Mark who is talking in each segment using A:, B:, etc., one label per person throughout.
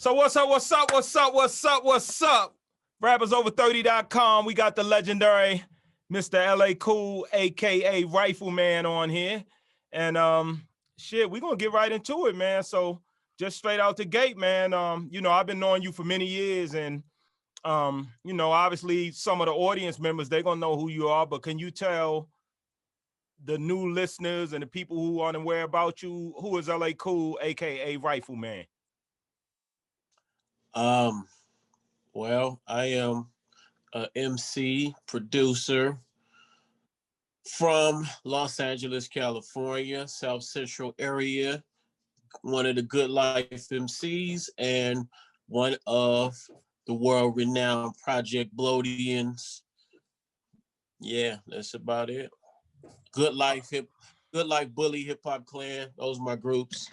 A: So what's up? Rappersover30.com. We got the legendary Mr. Ellay Khule, a.k.a. Rifleman on here. And shit, we're gonna get right into it, man. So just straight out the gate, man. You know, I've been knowing you for many years, and you know, obviously some of the audience members, they're gonna know who you are, but can you tell the new listeners and the people who aren't aware about you, who is Ellay Khule, a.k.a. Rifleman?
B: Well, I am a MC, producer from Los Angeles, California, South Central area, one of the Good Life MCs, and one of the world-renowned Project Blodians. Yeah, that's about it. Good Life Bully Hip Hop Clan. Those are my groups.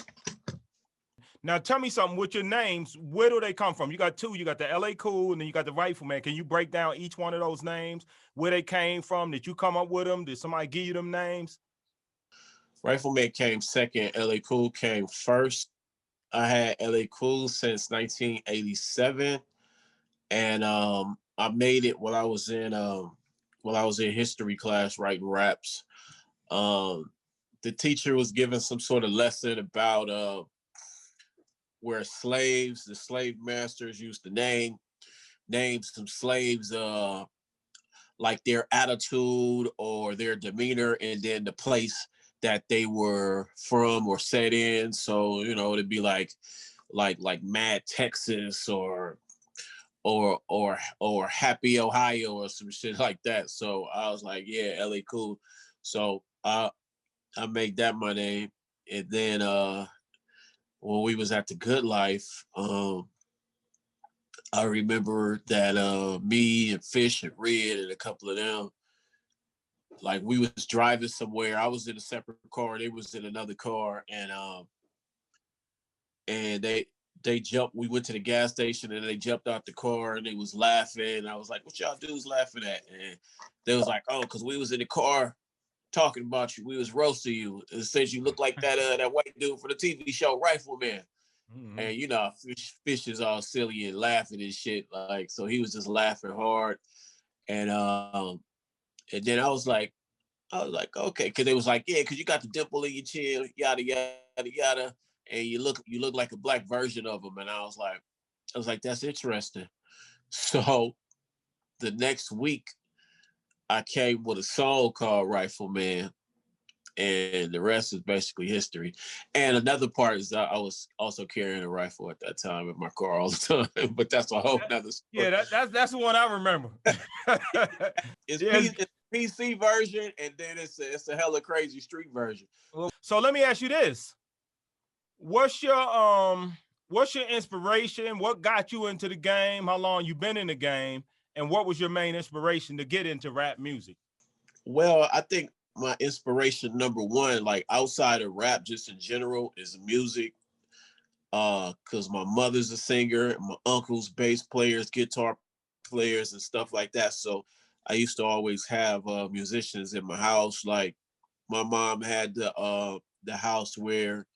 A: Now tell me something with your names. Where do they come from? You got two. You got the Ellay Khule, and then you got the Rifleman. Can you break down each one of those names? Where they came from? Did you come up with them? Did somebody give you them names?
B: Rifleman came second. Ellay Khule came first. I had Ellay Khule since 1987, and I made it while I was in history class writing raps. The teacher was giving some sort of lesson about where the slave masters used to name some slaves, like their attitude or their demeanor, and then the place that they were from or set in. So, you know, it'd be like Mad Texas or Happy Ohio or some shit like that. So I was like, yeah, Ellay Khule. So I made that my name. And then when we was at the Good Life, I remember that me and Fish and Red and a couple of them, like we was driving somewhere. I was in a separate car, they was in another car, and they jumped. We went to the gas station and they jumped out the car and they was laughing. I was like, "What y'all dudes laughing at?" And they was like, "Oh, because we was in the car talking about you. We was roasting you. It says you look like that white dude for the TV show Rifleman." Mm-hmm. And you know, Fish is all silly and laughing and shit. Like, so he was just laughing hard. And then I was like, okay, because they was like, yeah, because you got the dimple in your chin, yada yada yada, and you look like a black version of him. And I was like, that's interesting. So the next week, I came with a song called Rifleman, and the rest is basically history. And another part is that I was also carrying a rifle at that time in my car all the time, but that's a whole nother story.
A: Yeah, that's the one I remember.
B: It's PC version, and then it's a hella crazy street version.
A: So let me ask you this: what's your inspiration? What got you into the game? How long you been in the game? And what was your main inspiration to get into rap music?
B: Well, I think my inspiration number one, like outside of rap, just in general, is music. Because my mother's a singer, my uncle's bass players, guitar players, and stuff like that. So I used to always have musicians in my house. Like my mom had the house where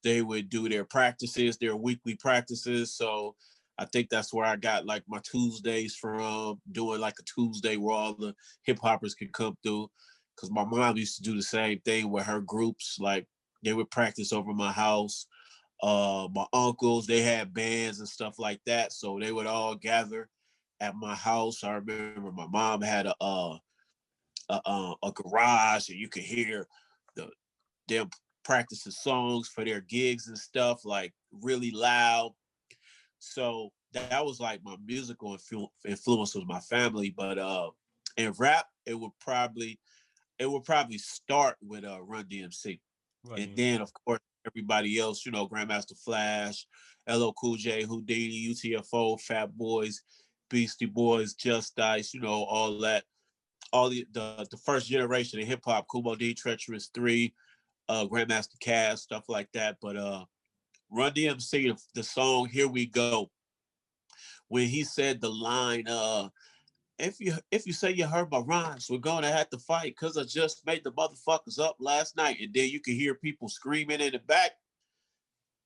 B: they would do their practices, their weekly practices. So I think that's where I got like my Tuesdays from, doing like a Tuesday where all the hip hoppers could come through. Because my mom used to do the same thing with her groups. Like they would practice over my house. My uncles, they had bands and stuff like that. So they would all gather at my house. I remember my mom had a garage, and you could hear them practicing songs for their gigs and stuff, like really loud. So that was like my musical influence was my family. But in rap, it would probably start with Run DMC. Right. And then of course everybody else, you know, Grandmaster Flash, LL Cool J, Houdini, UTFO, Fat Boys, Beastie Boys, Just Ice, you know, all that. All the first generation of hip hop, Kumo D, Treacherous 3, Grandmaster Caz, stuff like that. But Run DMC, the song "Here We Go," when he said the line, if you say you heard my rhymes, we're gonna have to fight because I just made the motherfuckers up last night. And then you can hear people screaming in the back.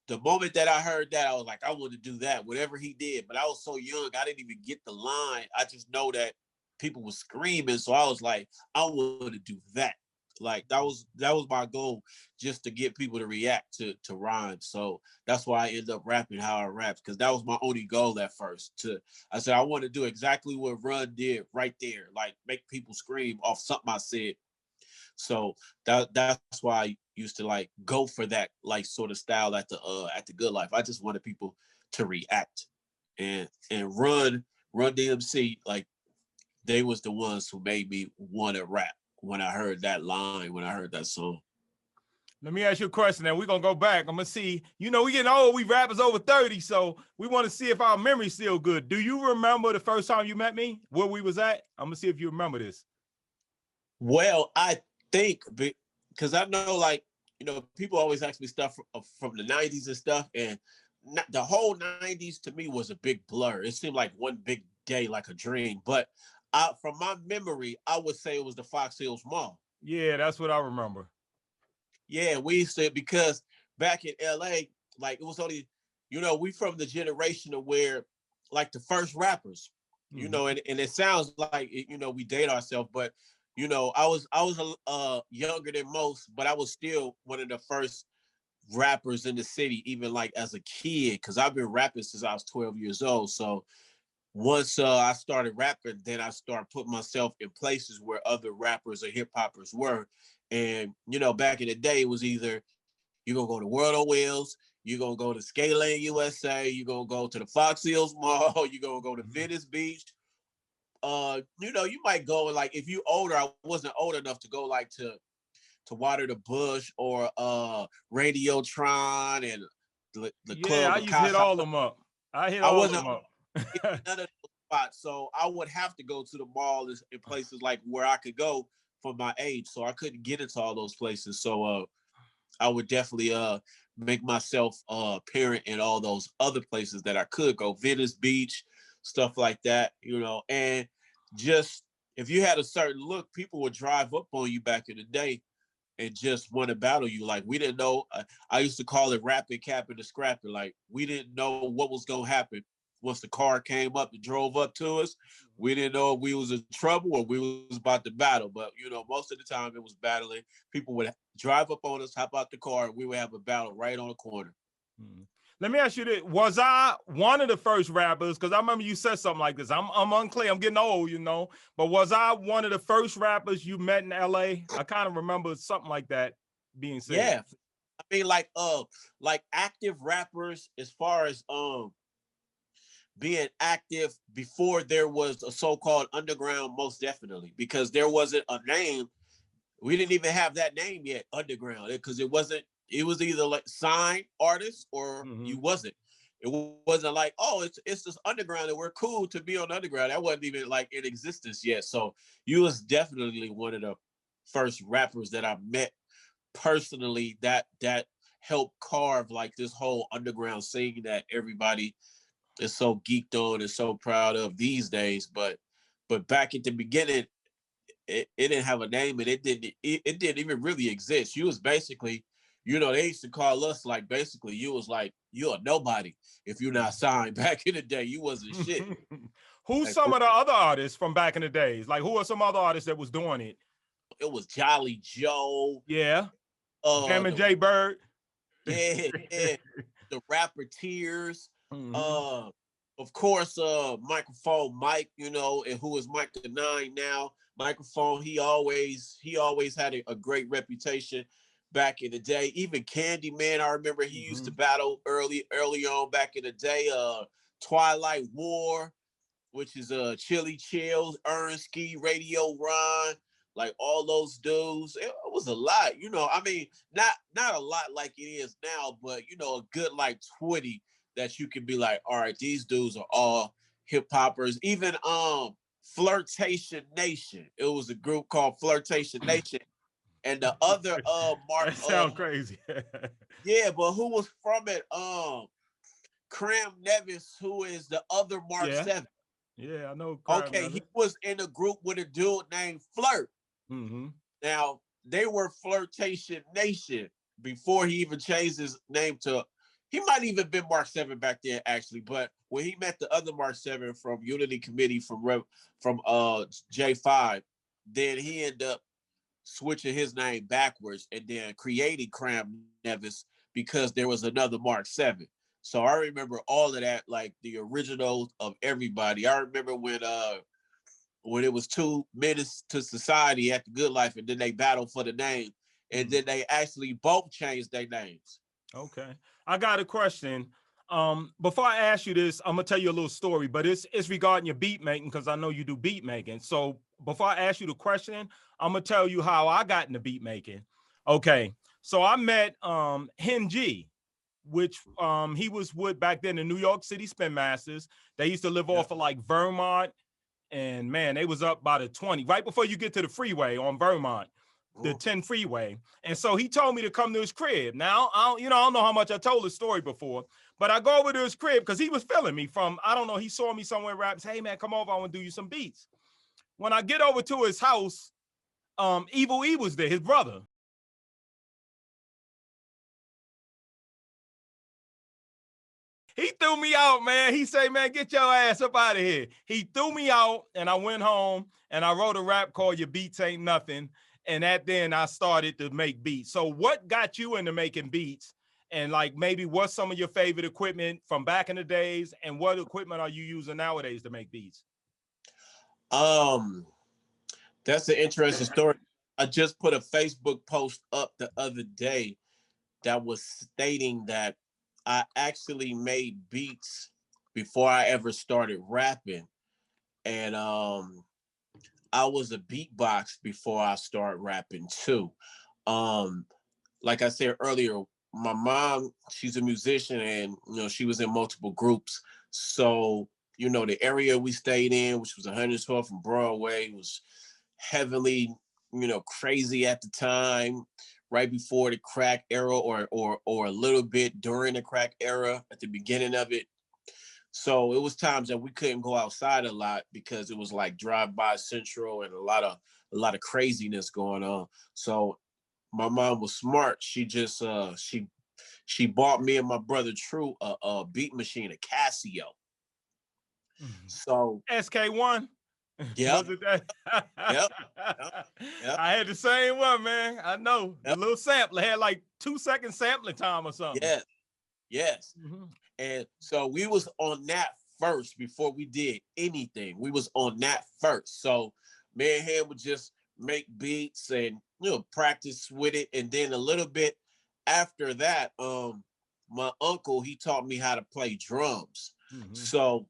B: the moment that I heard that, I was like, I want to do that, whatever he did. But I was so young, I didn't even get the line. I just know that people were screaming, so I was like, I want to do that. Like that was my goal, just to get people to react to rhymes. So that's why I ended up rapping how I rapped, because that was my only goal at first. I said I want to do exactly what Run did right there, like make people scream off something I said. So that's why I used to like go for that like sort of style at the Good Life. I just wanted people to react, and Run DMC, like they was the ones who made me want to rap when I heard that line, when I heard that song.
A: Let me ask you a question, and we're gonna go back. I'm gonna see, we getting old, we rappers over 30, so we want to see if our memory's still good. Do you remember the first time you met me, where we was at? I'm gonna see if you remember this.
B: Well, I think, because I know, like, people always ask me stuff from the 90s and stuff, and the whole 90s to me was a big blur. It seemed like one big day, like a dream. But from my memory, I would say it was the Fox Hills Mall.
A: Yeah, that's what I remember.
B: Yeah, we used to, because back in LA, like, it was only, we from the generation of where, like, the first rappers, and it sounds like, we date ourselves, but, I was younger than most, but I was still one of the first rappers in the city, even like as a kid, because I've been rapping since I was 12 years old. So once I started rapping, then I started putting myself in places where other rappers or hip hoppers were. And, back in the day, it was either you're going to go to World on Wheels, you're going to go to Skyline USA, you're going to go to the Fox Hills Mall, you're going to go to Venice Beach. You might go, like, if you older, I wasn't old enough to go like to Water the Bush or Radiotron and the
A: Yeah,
B: Club
A: I used to hit
B: Picasso.
A: all of them up. I hit
B: I
A: all of
B: wasn't
A: them up.
B: none of those spots, so I would have to go to the mall in places like where I could go for my age. So I couldn't get into all those places. So I would definitely make myself apparent in all those other places that I could go, Venice Beach, stuff like that, and just if you had a certain look, people would drive up on you back in the day and just want to battle you. Like, we didn't know. I used to call it rapping, capping, and scrapping. Like, we didn't know what was gonna happen once the car came up and drove up to us. We didn't know if we was in trouble or we was about to battle. But most of the time it was battling. People would drive up on us, hop out the car, and we would have a battle right on the corner.
A: Let me ask you this. Was I one of the first rappers? Because I remember you said something like this. I'm unclear. I'm getting old, But was I one of the first rappers you met in LA? I kind of remember something like that being said.
B: Yeah. I mean, like active rappers, as far as being active before there was a so-called underground, most definitely, because there wasn't a name. We didn't even have that name yet, underground, because it was either like signed artist or you wasn't. It wasn't like, oh, it's just underground and we're cool to be on underground. That wasn't even like in existence yet. So you was definitely one of the first rappers that I met personally that helped carve like this whole underground scene that everybody is so geeked on and so proud of these days. But back at the beginning, it didn't have a name, and it didn't even really exist. You was basically, they used to call us, like, basically you was like, you're a nobody if you're not signed. Back in the day, you wasn't shit.
A: Who's some of the other artists from back in the days? Like, who are some other artists that was doing it?
B: It was Jolly Joe.
A: Yeah. Jam and J Bird.
B: Yeah. The rapper Tears. Of course, Microphone Mike, and who is Mike the Nine now. Microphone, he always had a great reputation back in the day. Even Candyman, I remember he used to battle early on back in the day. Twilight War, which is Chili Chills, Ski, Radio Ron, like all those dudes. It was a lot, I mean, not a lot like it is now, but a good like 20 that you can be like, all right, these dudes are all hip hoppers. Even Flirtation Nation. It was a group called Flirtation Nation. And the other Mark,
A: that sounds crazy.
B: Yeah, but who was from it? Cram Nevis, who is the other Mark 7.
A: Yeah, I know.
B: Okay, he was in a group with a dude named Flirt. Now, they were Flirtation Nation before he even changed his name to he might even been Mark 7 back then, actually. But when he met the other Mark 7 from Unity Committee from J5, then he ended up switching his name backwards and then creating Cram Nevis because there was another Mark 7. So I remember all of that, like the originals of everybody. I remember when it was 2 Menace to Society at the Good Life, and then they battled for the name, and then they actually both changed their names.
A: Okay, I got a question. Before I ask you this, I'm gonna tell you a little story, but it's regarding your beat making because I know you do beat making. So before I ask you the question, I'm gonna tell you how I got into beat making. Okay, so I met Hen G, which he was with back then the New York City Spin Masters. They used to live off of like Vermont, and man, they was up by the 20 right before you get to the freeway on Vermont, the 10 freeway. And so he told me to come to his crib. Now, I don't know how much I told the story before, but I go over to his crib because he was feeling me from, I don't know, he saw me somewhere rapping, hey man, come over, I want to do you some beats. When I get over to his house, Evil E was there, his brother. He threw me out, man. He said, man, get your ass up out of here. He threw me out, and I went home, and I wrote a rap called Your Beats Ain't Nothing. And then I started to make beats. So what got you into making beats? And like maybe what's some of your favorite equipment from back in the days? And what equipment are you using nowadays to make beats?
B: That's an interesting story. I just put a Facebook post up the other day that was stating that I actually made beats before I ever started rapping. And I was a beatbox before I started rapping too. Like I said earlier, my mom, she's a musician, and she was in multiple groups. So, the area we stayed in, which was 112 from Broadway, was heavily, crazy at the time, right before the crack era, or a little bit during the crack era at the beginning of it. So it was times that we couldn't go outside a lot because it was like drive-by central and a lot of craziness going on. So my mom was smart. She just she bought me and my brother True a beat machine, a Casio. So
A: SK1.
B: Yeah.
A: Was it that?
B: Yep.
A: I had the same one, man. I know.
B: Yep.
A: The little sampler had like 2-second sampling time or something.
B: Yes. And so we was on that first before we did anything. We was on that first. So me and him would just make beats and practice with it. And then a little bit after that, my uncle, he taught me how to play drums. So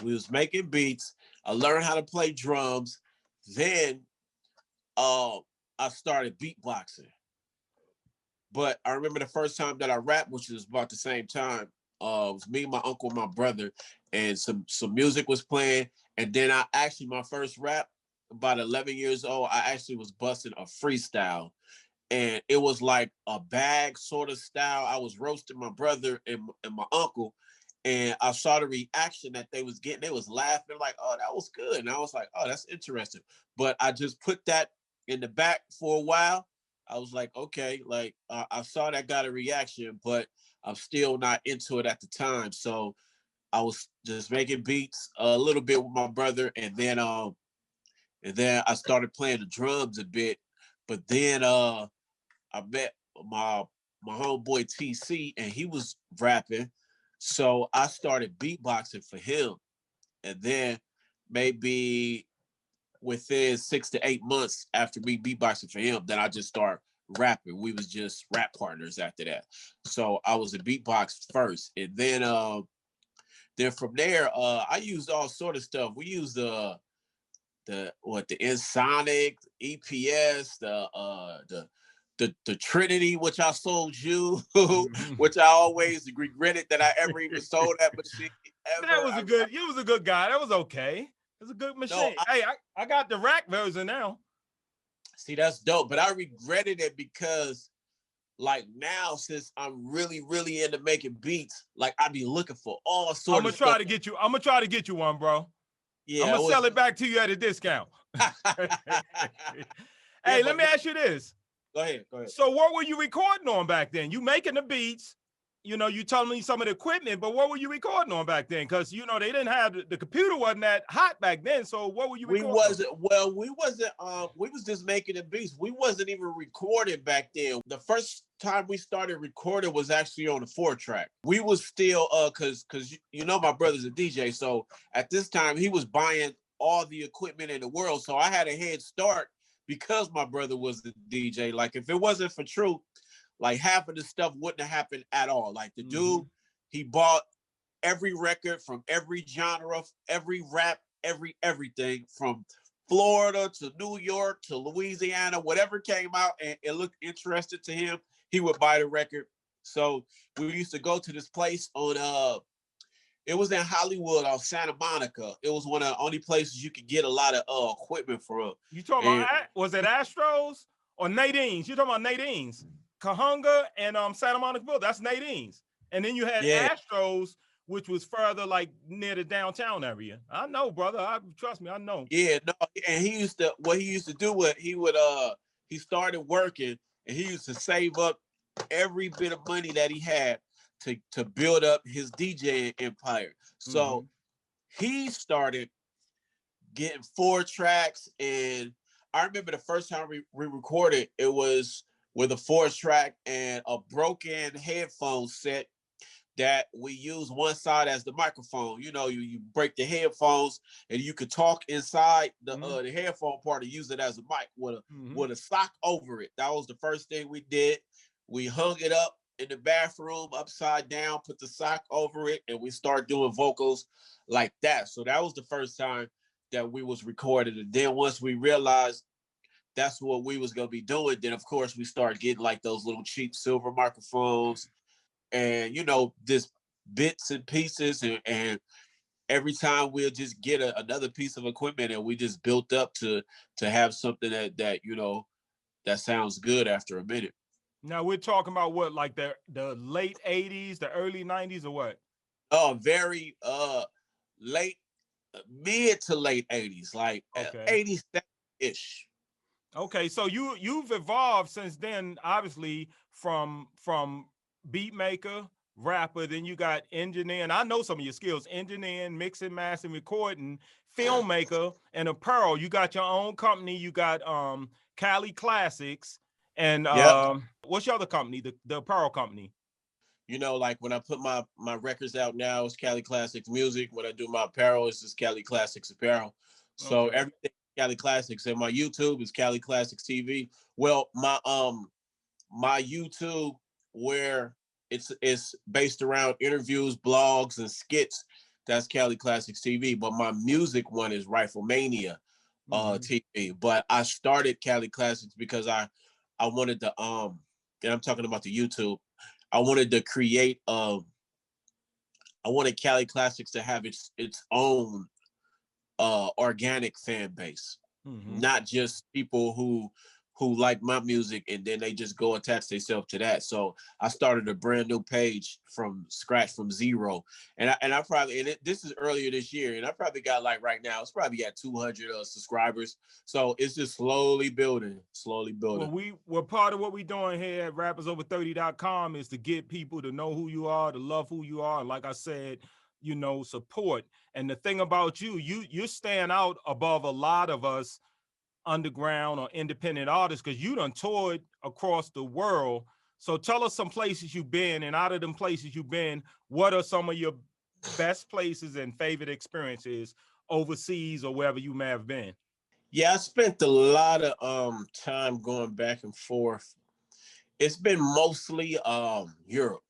B: we was making beats. I learned how to play drums. Then I started beatboxing. But I remember the first time that I rapped, which was about the same time. It was me, my uncle, my brother, and some music was playing. And then my first rap, about 11 years old, I actually was busting a freestyle. And it was like a bag sort of style. I was roasting my brother and my uncle. And I saw the reaction that they was getting. They was laughing like, oh, that was good. And I was like, oh, that's interesting. But I just put that in the back for a while. I was like, okay, like I saw that got a reaction, but I'm still not into it at the time. So I was just making beats a little bit with my brother, and then I started playing the drums a bit. But then I met my homeboy TC, and he was rapping, so I started beatboxing for him. And then maybe within 6 to 8 months after me beatboxing for him, then I just started rapping. We was just rap partners after that. So I was a beatbox first, and then from there, I used all sort of stuff. We used the Insonic, EPS, the Trinity, which I sold you, which I always regretted that I ever even sold that machine.
A: That was you was a good guy. That was okay. It was a good machine. No, I got the rack version now.
B: See, that's dope. But I regretted it because, like, now since I'm really, really into making beats, like I be looking for all sorts of stuff.
A: I'm gonna try to get you one, bro. Yeah, I'm gonna sell it back to you at a discount. Hey, let me ask you this.
B: Go ahead.
A: So what were you recording on back then? You making the beats, you know, you told me some of the equipment, but what were you recording on back then? Because, you know, they didn't have, the computer wasn't that hot back then. So what were you
B: We
A: recording on?
B: wasn't, we was just making the beats. We wasn't even recording back then. The first time we started recording was actually on the 4-track. We was still, cause you know, my brother's a DJ. So at this time he was buying all the equipment in the world. So I had a head start because my brother was the DJ. Like if it wasn't for True, like half of the stuff wouldn't have happened at all. Like the dude, he bought every record from every genre, every rap, everything from Florida to New York to Louisiana, whatever came out and it looked interested to him, he would buy the record. So we used to go to this place on it was in Hollywood on Santa Monica. It was one of the only places you could get a lot of equipment from.
A: You talking about, was it Astros or Nadine's? You talking about Nadine's? Kahunga and Santa Monica, that's Nadine's. And then you had Astros, which was further like near the downtown area. I know, brother. Trust me, I know.
B: Yeah, no, and what he used to do was he started working and he used to save up every bit of money that he had to build up his DJing empire. So he started getting 4-tracks, and I remember the first time we recorded, it was with a 4-track and a broken headphone set that we use one side as the microphone. You know, you break the headphones and you could talk inside the headphone part and use it as a mic with a sock over it. That was the first thing we did. We hung it up in the bathroom upside down, put the sock over it, and we start doing vocals like that. So that was the first time that we was recorded. And then once we realized that's what we was gonna be doing, then of course we started getting like those little cheap silver microphones and, you know, this bits and pieces, and every time we'll just get another piece of equipment, and we just built up to have something that you know, that sounds good after a minute.
A: Now we're talking about what, like the late 80s, the early 90s, or what?
B: Oh, very late, mid to late 80s, like 87-ish.
A: Okay, so you've evolved since then, obviously, from beat maker, rapper, then you got engineering. I know some of your skills: engineering, mixing, mastering, recording, filmmaker, and apparel. You got your own company. You got Cali Classics, and what's your other company? The apparel company.
B: You know, like when I put my records out now, it's Cali Classics Music. When I do my apparel, it's just Cali Classics Apparel. So everything Cali Classics, and my YouTube is Cali Classics TV. Well, my YouTube, where it's based around interviews, blogs, and skits, that's Cali Classics TV. But my music one is Riflemania TV. But I started Cali Classics because I wanted to and I'm talking about the YouTube. I wanted to create I wanted Cali Classics to have its own organic fan base, not just people who like my music and then they just go attach themselves to that. So I started a brand new page from scratch, from zero, and I probably, and this is earlier this year, and I probably got, like, right now it's probably at 200 subscribers. So it's just slowly building.
A: Well, we're part of what we're doing here at rappersover30.com is to get people to know who you are, to love who you are, and like I said, you know, support. And the thing about you stand out above a lot of us underground or independent artists because you done toured across the world. So tell us some places you've been, and out of them places you've been, what are some of your best places and favorite experiences overseas or wherever you may have been?
B: Yeah, I spent a lot of time going back and forth. It's been mostly Europe.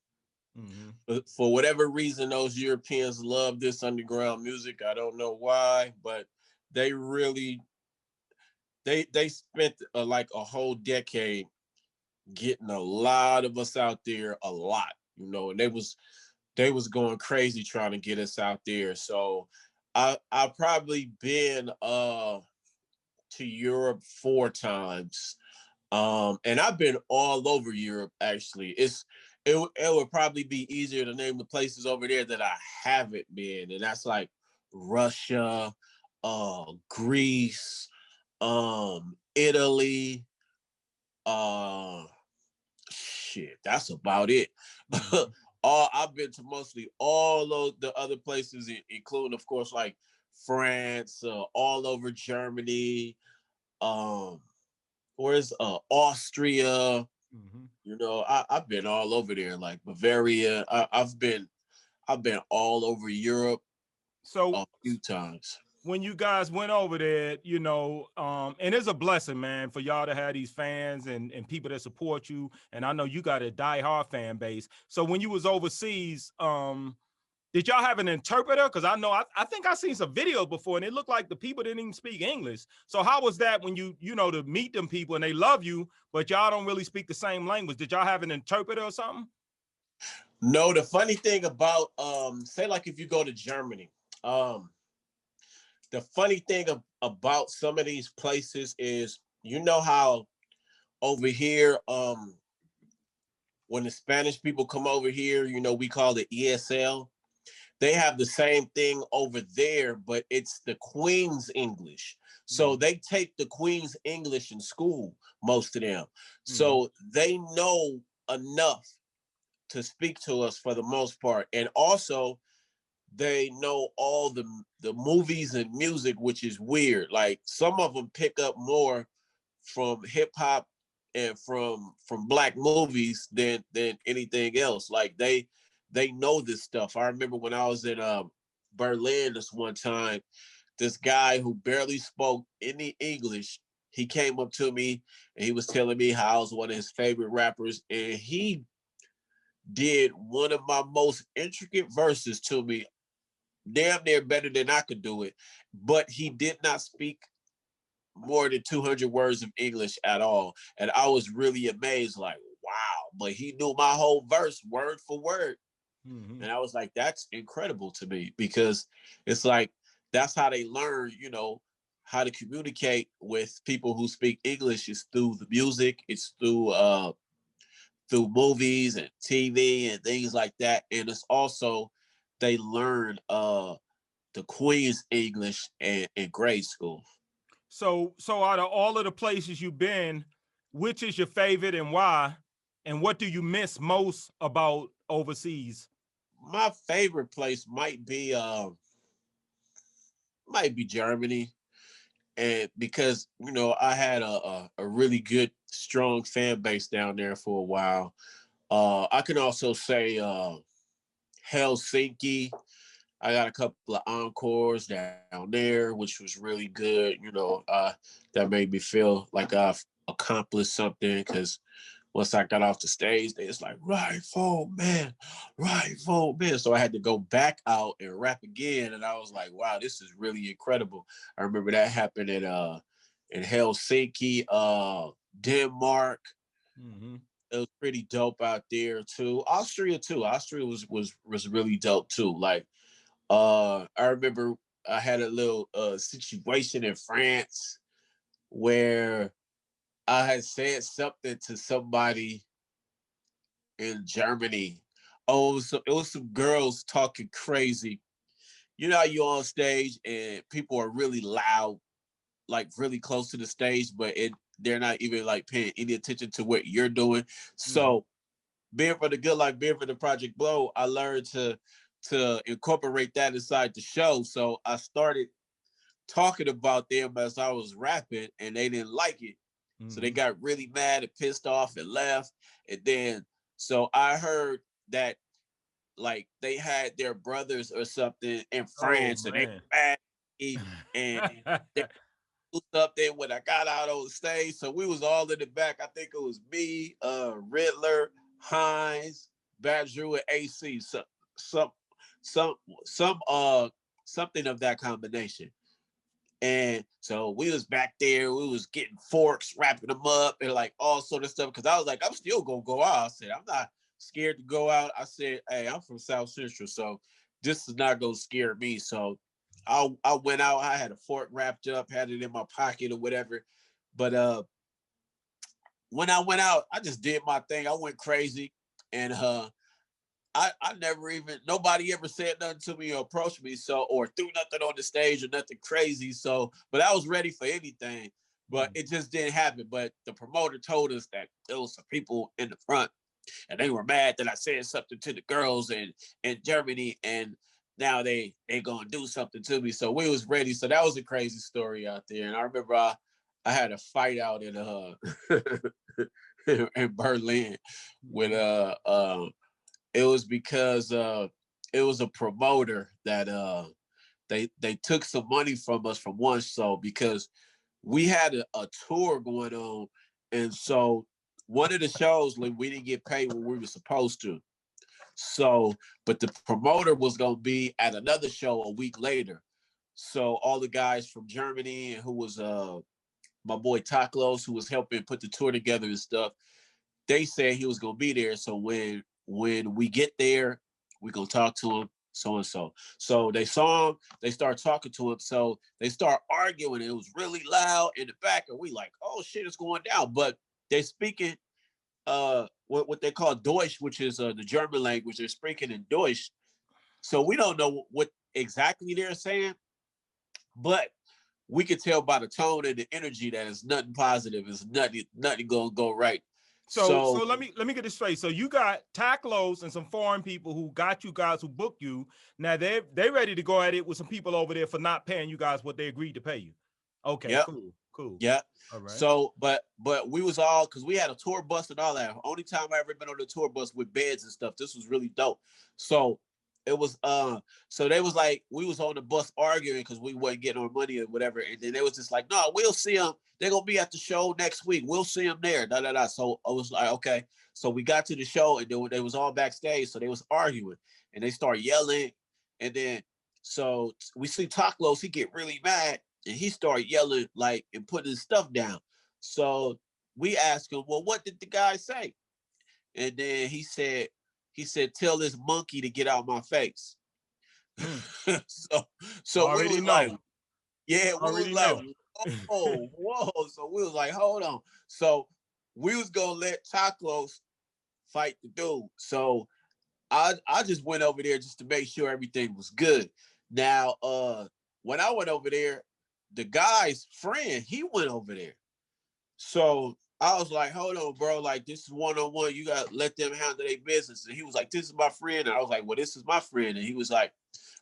B: But for whatever reason, those Europeans love this underground music. I don't know why, but they really they spent like a whole decade getting a lot of us out there, a lot, you know, and they was going crazy trying to get us out there. So I probably been to Europe 4 times. And I've been all over Europe, actually. It would probably be easier to name the places over there that I haven't been, and that's like Russia, Greece, Italy, shit, that's about it. I've been to mostly all of the other places, including, of course, like France, all over Germany, um, where's Austria.
A: Mm-hmm.
B: You know, I've been all over there, like Bavaria. I've been all over Europe
A: So
B: a few times.
A: when you guys went over there, you know, and it's a blessing, man, for y'all to have these fans and people that support you. And I know you got a diehard fan base. So when you was overseas, did y'all have an interpreter? Because I know I think I seen some videos before, and it looked like the people didn't even speak English. So how was that when you know to meet them people and they love you, but y'all don't really speak the same language? Did y'all have an interpreter or something?
B: No, the funny thing about say like if you go to Germany, um, the funny thing about some of these places is you know how over here, when the Spanish people come over here, you know, we call it ESL. They have the same thing over there, but it's the Queen's English. So
A: Mm-hmm.
B: they take the Queen's English in school, most of them.
A: Mm-hmm.
B: So they know enough to speak to us for the most part. And also they know all the movies and music, which is weird. Like some of them pick up more from hip hop and from black movies than anything else. Like they know this stuff. I remember when I was in Berlin this one time, this guy who barely spoke any English, he came up to me and he was telling me how I was one of his favorite rappers, and he did one of my most intricate verses to me, damn near better than I could do it. But he did not speak more than 200 words of English at all. And I was really amazed, like, wow, but he knew my whole verse word for word.
A: Mm-hmm.
B: And I was like, that's incredible to me, because it's like, that's how they learn, you know, how to communicate with people who speak English is through the music. It's through movies and TV and things like that. And it's also, they learn the Queen's English in grade school.
A: So out of all of the places you've been, which is your favorite and why? And what do you miss most about overseas?
B: My favorite place might be Germany, and because you know I had a really good strong fan base down there for a while. I can also say Helsinki. I got a couple of encores down there, which was really good. You know, that made me feel like I've accomplished something, because once I got off the stage, they was like, Rifleman, Rifleman. So I had to go back out and rap again. And I was like, wow, this is really incredible. I remember that happened in Helsinki, Denmark.
A: Mm-hmm.
B: It was pretty dope out there too. Austria too. Austria was really dope too. Like I remember I had a little situation in France where I had said something to somebody in Germany. Oh, it was some girls talking crazy. You know how you on stage and people are really loud, like really close to the stage, but they're not even like paying any attention to what you're doing.
A: Mm-hmm.
B: So being for the good life, being for the Project Blow, I learned to incorporate that inside the show. So I started talking about them as I was rapping, and they didn't like it. So they
A: Mm-hmm.
B: got really mad and pissed off and left. And then, so I heard that like they had their brothers or something in
A: Oh
B: France, and they
A: man.
B: were mad at me, and they was up there when I got out on the stage. So we was all in the back. I think it was me, Riddler, Hines, Badru, and AC. So some some some something of that combination. And so we was back there, we was getting forks, wrapping them up, and like all sort of stuff. Cause I was like, I'm still gonna go out. I said, I'm not scared to go out. I said, hey, I'm from South Central, so this is not gonna scare me. So I went out, I had a fork wrapped up, had it in my pocket or whatever. But when I went out, I just did my thing. I went crazy. And I never even, nobody ever said nothing to me or approached me, so, or threw nothing on the stage or nothing crazy. So, but I was ready for anything, but
A: Mm-hmm.
B: it just didn't happen. But the promoter told us that there was some people in the front and they were mad that I said something to the girls in Germany, and now they gonna do something to me. So we was ready. So that was a crazy story out there. And I remember I had a fight out in in Berlin with it was because it was a promoter that they took some money from us from one show because we had a tour going on, and so one of the shows, like, we didn't get paid when we were supposed to. So, but the promoter was gonna be at another show a week later. So all the guys from Germany, and who was my boy Taklos, who was helping put the tour together and stuff, they said he was gonna be there. So when we get there, we gonna talk to him, so and so. So they saw him, they start talking to him. So they start arguing. It was really loud in the back, and we like, oh shit, it's going down. But they speaking what they call Deutsch, which is the German language. They're speaking in Deutsch. So we don't know what exactly they're saying, but we could tell by the tone and the energy that it's nothing positive. It's nothing gonna go right.
A: So let me get this straight. So you got Taklos and some foreign people who got you guys, who booked you. Now they ready to go at it with some people over there for not paying you guys what they agreed to pay you. Okay, yep. Cool.
B: Yeah.
A: All right.
B: So, but we was all, because we had a tour bus and all that. Only time I ever been on the tour bus with beds and stuff. This was really dope. So it was so they was like, we was on the bus arguing because we wasn't getting our money or whatever, and then they was just like, no, we'll see them, they're gonna be at the show next week, we'll see them there, So I was like, okay. So we got to the show, and then they was all backstage, so they was arguing and they start yelling, and then so we see Taklos, he get really mad, and he started yelling, like, and putting his stuff down. So we asked him, well, what did the guy say? And then he said, tell this monkey to get out my face. so we was like, yeah, we was like, oh, whoa. So we was like, hold on. So we was gonna let Taklos fight the dude. So I just went over there just to make sure everything was good. Now, when I went over there, the guy's friend, he went over there. So I was like, hold on, bro. Like, this is one-on-one. You got to let them handle their business. And he was like, this is my friend. And I was like, well, this is my friend. And he was like,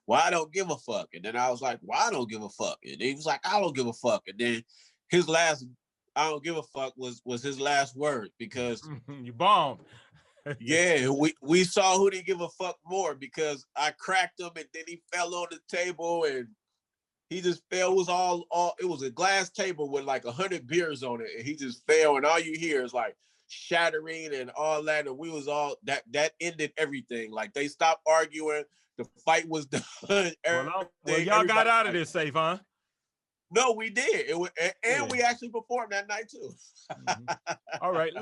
B: well, I don't give a fuck. And then I was like, well, I don't give a fuck. And he was like, I don't give a fuck. And then his last, I don't give a fuck was his last word, because
A: you bombed.
B: Yeah, we saw who didn't give a fuck more, because I cracked him and then he fell on the table and he just fell. It was all it was a glass table with like 100 beers on it, and he just fell, and all you hear is like shattering and all that. And we was all that ended everything. Like, they stopped arguing, the fight was done.
A: Well, y'all got out of this safe, huh?
B: No, we did. It was, and we actually performed that night too.
A: All right,